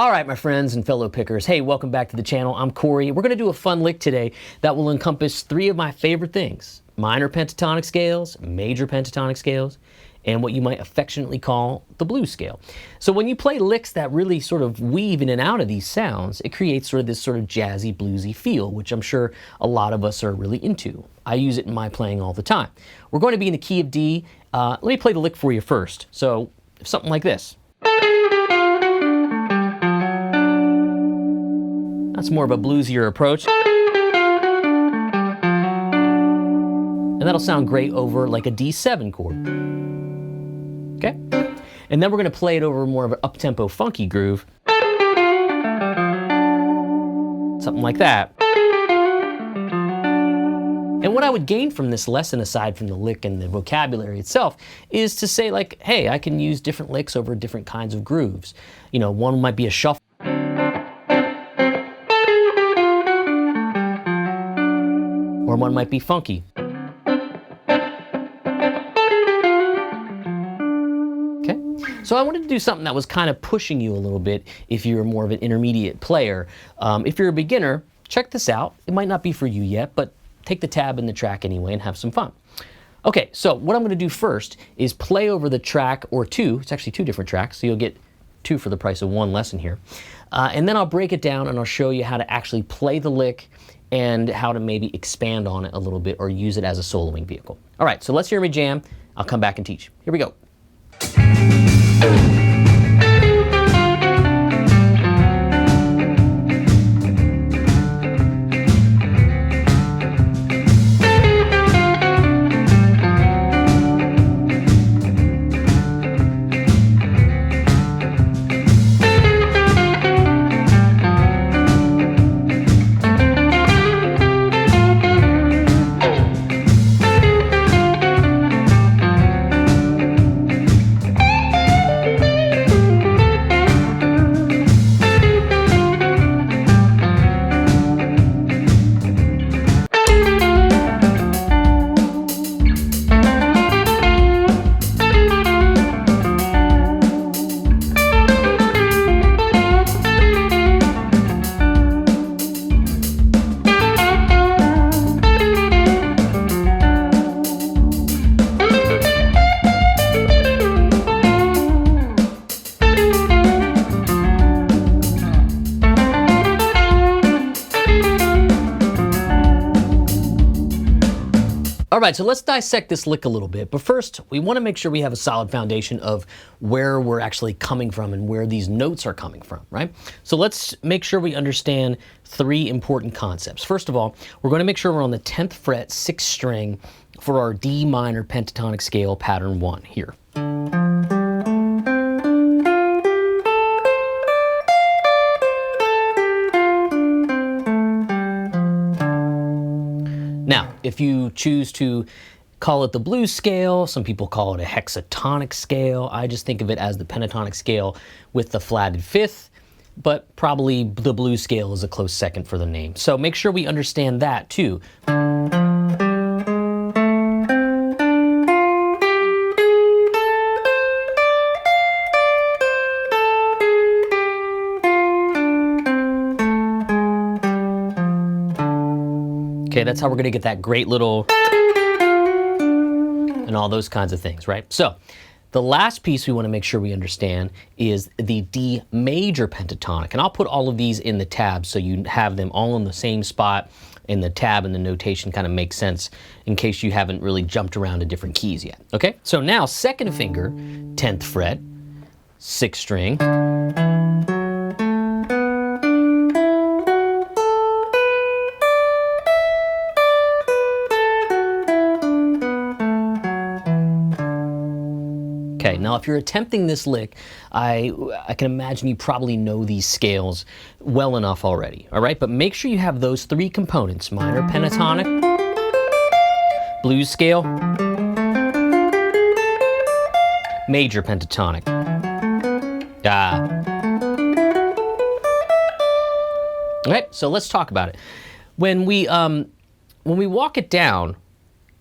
All right, my friends and fellow pickers. Hey, welcome back to the channel. I'm Corey. We're going to do a fun lick today that will encompass three of my favorite things: minor pentatonic scales, major pentatonic scales, and what you might affectionately call the blues scale. So when you play licks that really sort of weave in and out of these sounds, it creates sort of this sort of jazzy, bluesy feel, which I'm sure a lot of us are really into. I use it in my playing all the time. We're going to be in the key of D. Let me play the lick for you first. So something like this. That's more of a bluesier approach. And that'll sound great over like a D7 chord. Okay? And then we're going to play it over more of an up-tempo funky groove. Something like that. And what I would gain from this lesson, aside from the lick and the vocabulary itself, is to say like, hey, I can use different licks over different kinds of grooves. You know, one might be a shuffle. Or one might be funky. Okay? So I wanted to do something that was kind of pushing you a little bit if you're more of an intermediate player. If you're a beginner, check this out. It might not be for you yet, but take the tab in the track anyway and have some fun. Okay, so what I'm going to do first is play over the track or two. It's actually two different tracks, so you'll get two for the price of one lesson here. And then I'll break it down and I'll show you how to actually play the lick and how to maybe expand on it a little bit or use it as a soloing vehicle. All right, so let's hear me jam. I'll come back and teach. Here we go. All right, so let's dissect this lick a little bit. But first, we want to make sure we have a solid foundation of where we're actually coming from and where these notes are coming from, right? So let's make sure we understand three important concepts. First of all, we're going to make sure we're on the 10th fret, 6th string for our D minor pentatonic scale pattern 1 here. Now, if you choose to call it the blues scale, some people call it a hexatonic scale. I just think of it as the pentatonic scale with the flatted 5th, but probably the blues scale is a close second for the name. So make sure we understand that too. Okay, that's how we're gonna get that great little and all those kinds of things, right? So the last piece we wanna make sure we understand is the D major pentatonic. And I'll put all of these in the tab so you have them all in the same spot, and the tab and the notation kind of makes sense in case you haven't really jumped around to different keys yet, okay? So now second finger, 10th fret, 6th string, okay, now if you're attempting this lick, I can imagine you probably know these scales well enough already, all right? But make sure you have those three components: minor pentatonic, blues scale, major pentatonic. All right, so let's talk about it. When we walk it down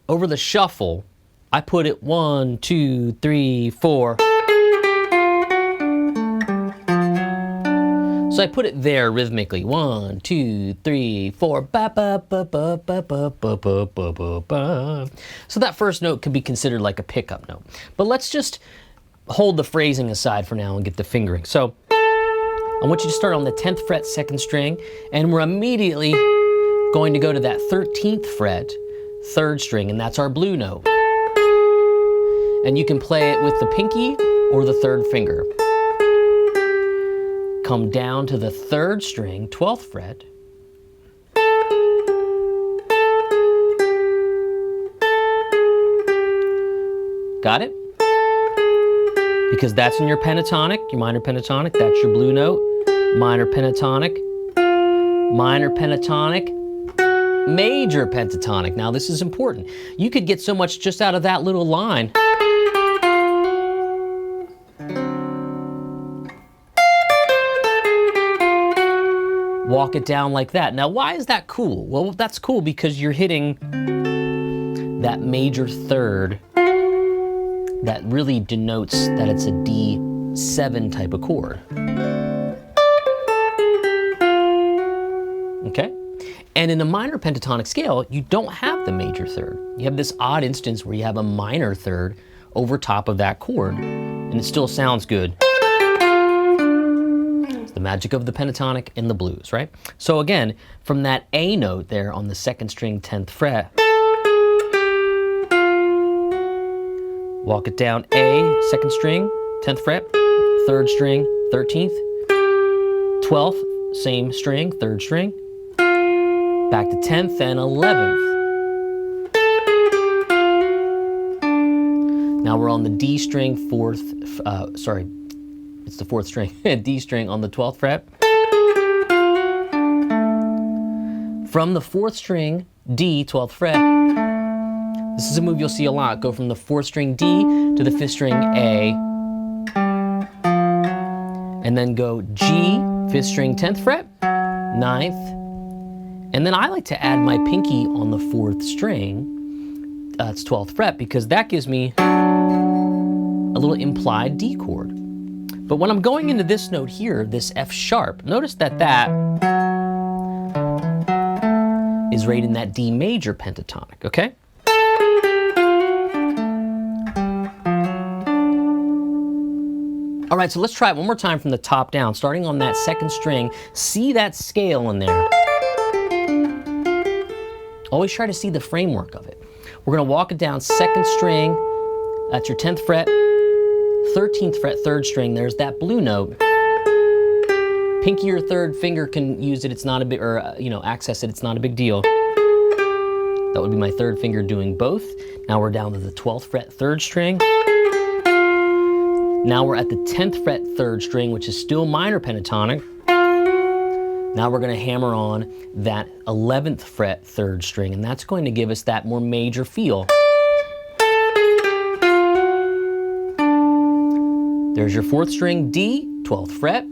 over the shuffle, I put it 1, 2, 3, 4. So I put it there rhythmically. 1, 2, 3, 4. Ba ba ba ba ba ba ba ba ba ba ba. So that first note could be considered like a pickup note. But let's just hold the phrasing aside for now and get the fingering. So I want you to start on the 10th fret, 2nd string, and we're immediately going to go to that 13th fret, 3rd string, and that's our blue note. And you can play it with the pinky or the 3rd finger. Come down to the 3rd string, 12th fret. Got it? Because that's in your pentatonic, your minor pentatonic, that's your blue note. Minor pentatonic, major pentatonic. Now this is important. You could get so much just out of that little line. Walk it down like that. Now why is that cool? Well, that's cool because you're hitting that major 3rd that really denotes that it's a D7 type of chord. Okay? And in a minor pentatonic scale, you don't have the major 3rd. You have this odd instance where you have a minor 3rd over top of that chord, and it still sounds good. It's the magic of the pentatonic and the blues, right? So again, from that A note there on the 2nd string, 10th fret, walk it down A, 2nd string, 10th fret, 3rd string, 13th, 12th, same string, 3rd string, back to 10th and 11th. Now we're on the D string, 4th, it's the 4th string, D string on the 12th fret. From the 4th string, D, 12th fret, this is a move you'll see a lot. Go from the 4th string D to the 5th string A, and then go G, 5th string, 10th fret, 9th, and then I like to add my pinky on the 4th string, it's 12th fret, because that gives me a little implied D chord. But when I'm going into this note here, this F sharp, notice that that is right in that D major pentatonic, okay? All right, so let's try it one more time from the top down, starting on that 2nd string. See that scale in there. Always try to see the framework of it. We're gonna walk it down 2nd string, that's your 10th fret, 13th fret, 3rd string, there's that blue note. Pinky or 3rd finger can use it, it's not a big, or access it, it's not a big deal. That would be my 3rd finger doing both. Now we're down to the 12th fret, 3rd string. Now we're at the 10th fret, 3rd string, which is still minor pentatonic. Now we're gonna hammer on that 11th fret, 3rd string, and that's going to give us that more major feel. There's your 4th string, D, 12th fret.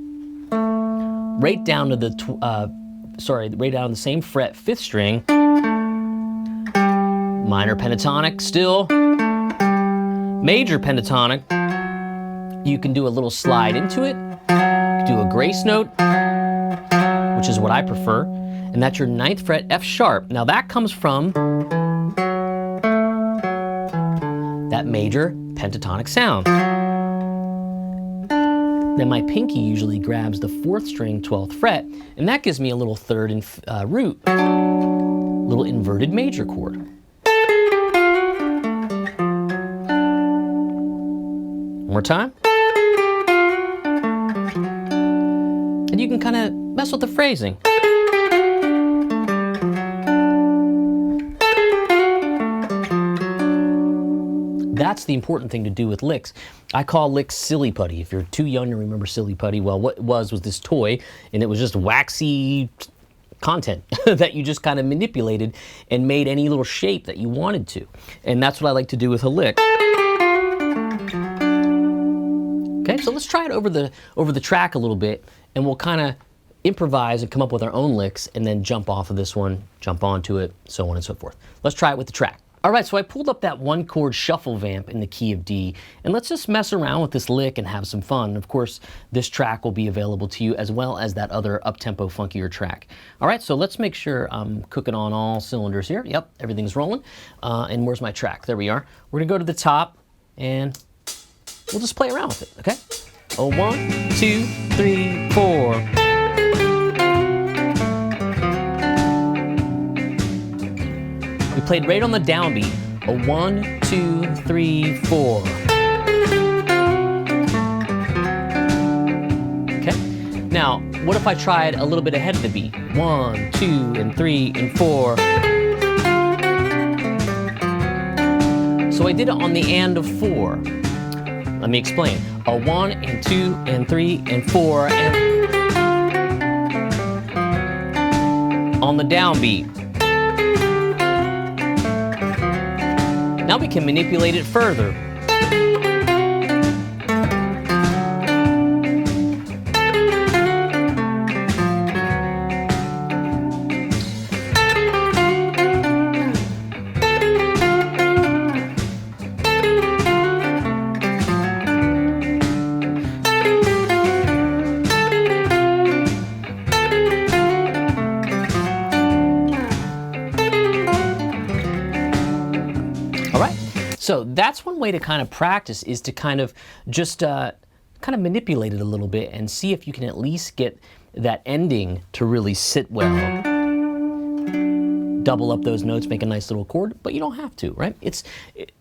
Right down to the, right down the same fret, 5th string. Minor pentatonic still. Major pentatonic. You can do a little slide into it. You can do a grace note, which is what I prefer. And that's your 9th fret, F sharp. Now that comes from that major pentatonic sound. Then my pinky usually grabs the 4th string, 12th fret, and that gives me a little 3rd root, little inverted major chord. One more time. And you can kind of mess with the phrasing. That's the important thing to do with licks. I call licks silly putty. If you're too young to remember silly putty, well, what it was this toy, and it was just waxy content that you just kind of manipulated and made any little shape that you wanted to. And that's what I like to do with a lick. Okay, so let's try it over the track a little bit, and we'll kind of improvise and come up with our own licks, and then jump off of this one, jump onto it, so on and so forth. Let's try it with the track. All right, so I pulled up that one chord shuffle vamp in the key of D, and let's just mess around with this lick and have some fun. Of course, this track will be available to you as well as that other up-tempo, funkier track. All right, so let's make sure I'm cooking on all cylinders here. Yep, everything's rolling. And where's my track? There we are. We're gonna go to the top, and we'll just play around with it, okay? Oh, 1, 2, 3, 4. We played right on the downbeat. A 1, 2, 3, 4. Okay. Now, what if I tried a little bit ahead of the beat? 1, 2, and 3, and 4. So I did it on the and of 4. Let me explain. A 1, and 2, and 3, and 4, and on the downbeat. Now we can manipulate it further. So that's one way to kind of practice, is to kind of just kind of manipulate it a little bit and see if you can at least get that ending to really sit well. Double up those notes, make a nice little chord, but you don't have to, right?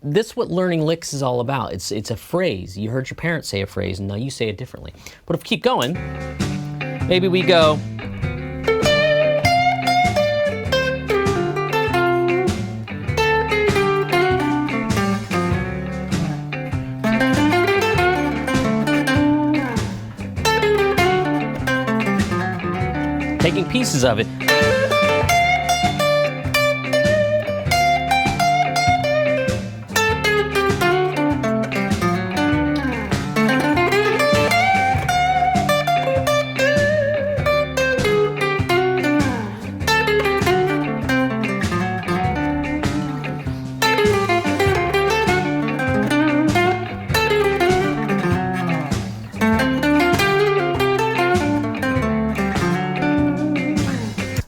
This what learning licks is all about. It's a phrase. You heard your parents say a phrase, and now you say it differently. But if we keep going, maybe we go. Taking pieces of it.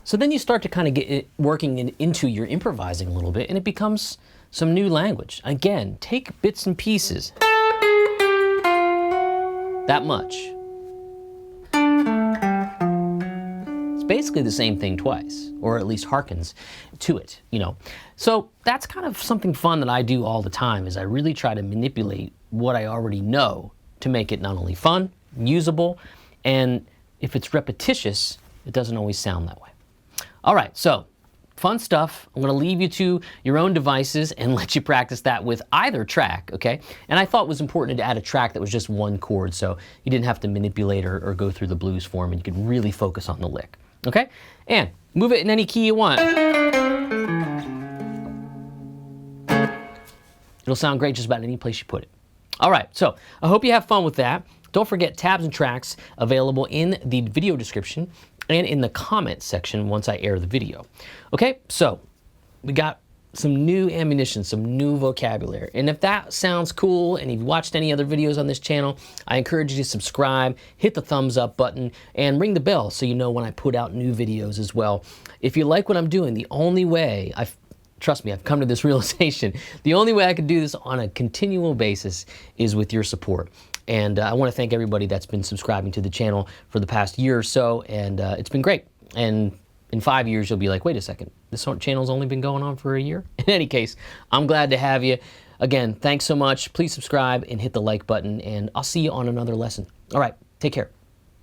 So then you start to kind of get it working into your improvising a little bit, and it becomes some new language. Again, take bits and pieces. That much. It's basically the same thing twice, or at least harkens to it, you know. So that's kind of something fun that I do all the time, is I really try to manipulate what I already know to make it not only fun, usable, and if it's repetitious, it doesn't always sound that way. All right, so fun stuff. I'm gonna leave you to your own devices and let you practice that with either track, okay? And I thought it was important to add a track that was just one chord, so you didn't have to manipulate or go through the blues form, and you could really focus on the lick, okay? And move it in any key you want. It'll sound great just about any place you put it. All right, so I hope you have fun with that. Don't forget, tabs and tracks available in the video description and in the comment section once I air the video. Okay, so we got some new ammunition, some new vocabulary. And if that sounds cool, and you've watched any other videos on this channel, I encourage you to subscribe, hit the thumbs up button, and ring the bell so you know when I put out new videos as well. If you like what I'm doing, the only way, trust me, I've come to this realization, the only way I can do this on a continual basis is with your support. And I want to thank everybody that's been subscribing to the channel for the past year or so, and it's been great. And in 5 years, you'll be like, wait a second, this channel's only been going on for a year? In any case, I'm glad to have you. Again, thanks so much. Please subscribe and hit the like button, and I'll see you on another lesson. All right, take care.